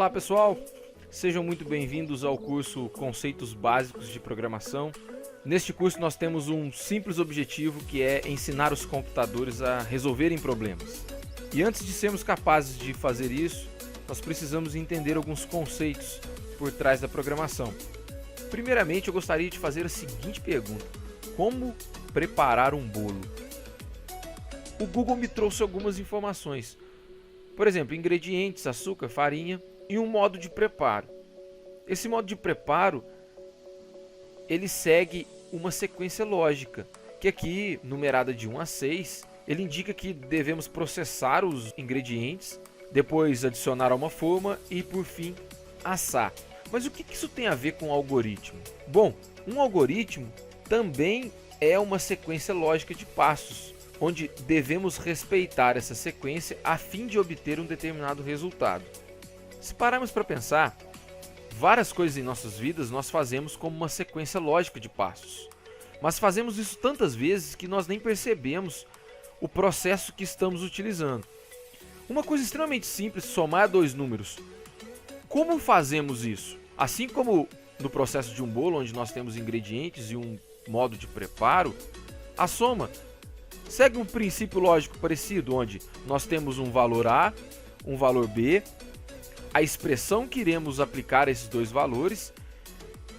Olá pessoal, sejam muito bem-vindos ao curso Conceitos Básicos de Programação. Neste curso nós temos um simples objetivo, que é ensinar os computadores a resolverem problemas. E antes de sermos capazes de fazer isso, nós precisamos entender alguns conceitos por trás da programação. Primeiramente, eu gostaria de fazer a seguinte pergunta: como preparar um bolo? O Google me trouxe algumas informações. Por exemplo, ingredientes, açúcar, farinha e um modo de preparo. Esse modo de preparo, ele segue uma sequência lógica, que aqui, numerada de 1 a 6, ele indica que devemos processar os ingredientes, depois adicionar a uma forma e, por fim, assar. Mas o que isso tem a ver com algoritmo? Bom, um algoritmo também é uma sequência lógica de passos, onde devemos respeitar essa sequência a fim de obter um determinado resultado. Se pararmos para pensar, várias coisas em nossas vidas nós fazemos como uma sequência lógica de passos, mas fazemos isso tantas vezes que nós nem percebemos o processo que estamos utilizando. Uma coisa extremamente simples: somar dois números. Como fazemos isso? Assim como no processo de um bolo, onde nós temos ingredientes e um modo de preparo, a soma segue um princípio lógico parecido, onde nós temos um valor A, um valor B, a expressão que iremos aplicar a esses dois valores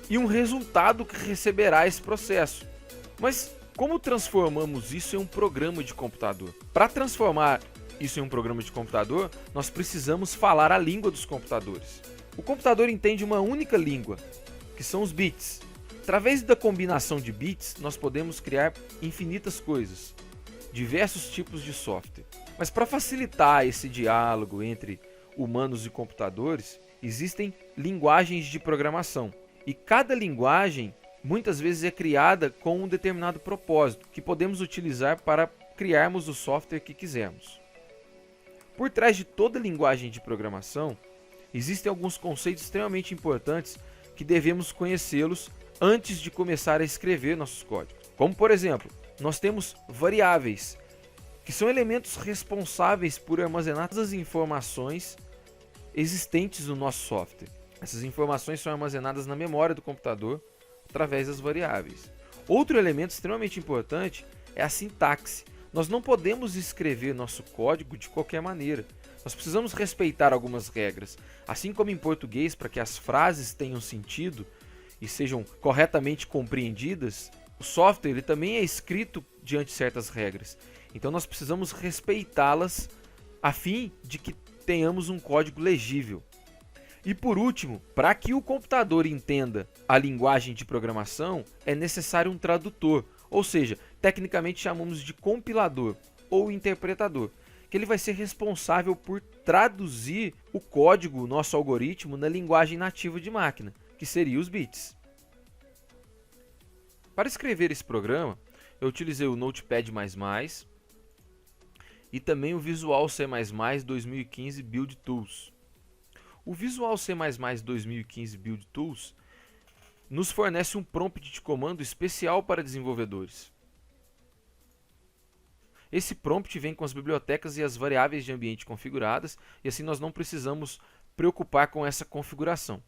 e um resultado que receberá esse processo. Mas como transformamos isso em um programa de computador? Para transformar isso em um programa de computador, nós precisamos falar a língua dos computadores. O computador entende uma única língua, que são os bits. Através da combinação de bits, nós podemos criar infinitas coisas, diversos tipos de software. Mas para facilitar esse diálogo entre humanos e computadores, existem linguagens de programação. E cada linguagem muitas vezes é criada com um determinado propósito, que podemos utilizar para criarmos o software que quisermos. Por trás de toda linguagem de programação, existem alguns conceitos extremamente importantes que devemos conhecê-los antes de começar a escrever nossos códigos. Como, por exemplo, nós temos variáveis, que são elementos responsáveis por armazenar todas as informações existentes no nosso software. Essas informações são armazenadas na memória do computador através das variáveis. Outro elemento extremamente importante é a sintaxe. Nós não podemos escrever nosso código de qualquer maneira. Nós precisamos respeitar algumas regras. Assim como em português, para que as frases tenham sentido e sejam corretamente compreendidas, o software ele também é escrito diante de certas regras. Então nós precisamos respeitá-las a fim de que tenhamos um código legível. E por último, para que o computador entenda a linguagem de programação, é necessário um tradutor, ou seja, tecnicamente chamamos de compilador ou interpretador, que ele vai ser responsável por traduzir o código, o nosso algoritmo, na linguagem nativa de máquina, que seria os bits. Para escrever esse programa, eu utilizei o Notepad++ e também o Visual C++ 2015 Build Tools. O Visual C++ 2015 Build Tools nos fornece um prompt de comando especial para desenvolvedores. Esse prompt vem com as bibliotecas e as variáveis de ambiente configuradas, e assim nós não precisamos preocupar com essa configuração.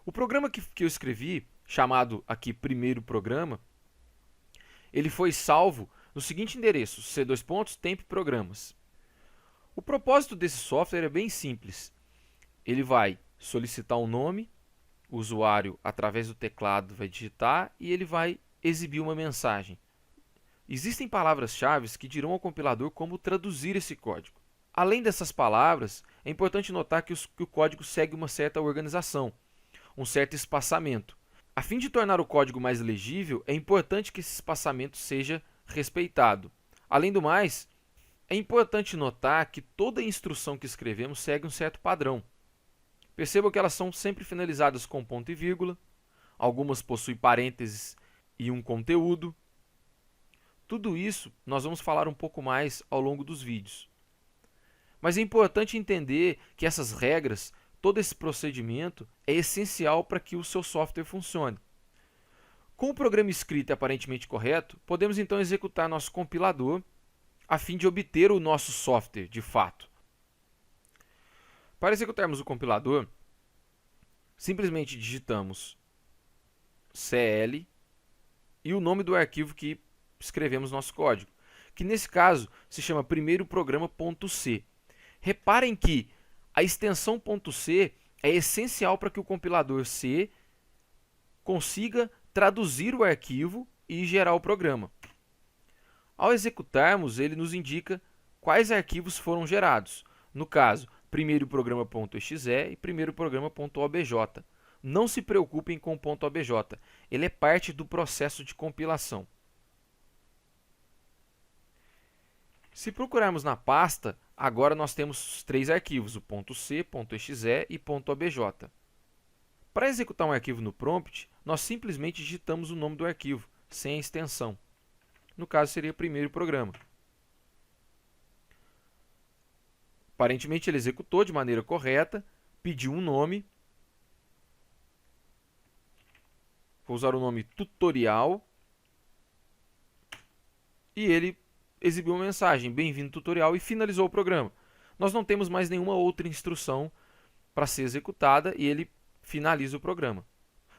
O programa que eu escrevi, chamado aqui primeiro programa, ele foi salvo no seguinte endereço: c:/temp programas. O propósito desse software é bem simples. Ele vai solicitar um nome, o usuário, através do teclado, vai digitar e ele vai exibir uma mensagem. Existem palavras-chave que dirão ao compilador como traduzir esse código. Além dessas palavras, é importante notar que o código segue uma certa organização, um certo espaçamento. A fim de tornar o código mais legível, é importante que esse espaçamento seja respeitado. Além do mais, é importante notar que toda instrução que escrevemos segue um certo padrão. Percebam que elas são sempre finalizadas com ponto e vírgula, algumas possuem parênteses e um conteúdo. Tudo isso nós vamos falar um pouco mais ao longo dos vídeos. Mas é importante entender que essas regras, todo esse procedimento, é essencial para que o seu software funcione. Com o programa escrito e aparentemente correto, podemos então executar nosso compilador a fim de obter o nosso software de fato. Para executarmos o compilador, simplesmente digitamos cl e o nome do arquivo que escrevemos nosso código, que nesse caso se chama primeiroprograma.c. Reparem que a extensão .c é essencial para que o compilador C consiga traduzir o arquivo e gerar o programa. Ao executarmos, ele nos indica quais arquivos foram gerados. No caso, primeiroprograma.exe e primeiroprograma.obj. Não se preocupem com o .obj, ele é parte do processo de compilação. Se procurarmos na pasta, agora nós temos 3 arquivos, o .c, .exe e .obj. Para executar um arquivo no prompt, nós simplesmente digitamos o nome do arquivo, sem a extensão. No caso, seria primeiro programa. Aparentemente, ele executou de maneira correta, pediu um nome. Vou usar o nome tutorial. E ele exibiu uma mensagem, bem-vindo tutorial, e finalizou o programa. Nós não temos mais nenhuma outra instrução para ser executada e ele finaliza o programa.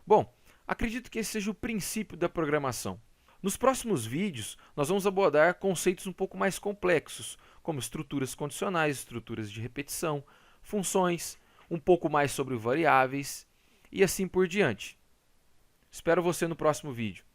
Bom, acredito que esse seja o princípio da programação. Nos próximos vídeos, nós vamos abordar conceitos um pouco mais complexos, como estruturas condicionais, estruturas de repetição, funções, um pouco mais sobre variáveis e assim por diante. Espero você no próximo vídeo.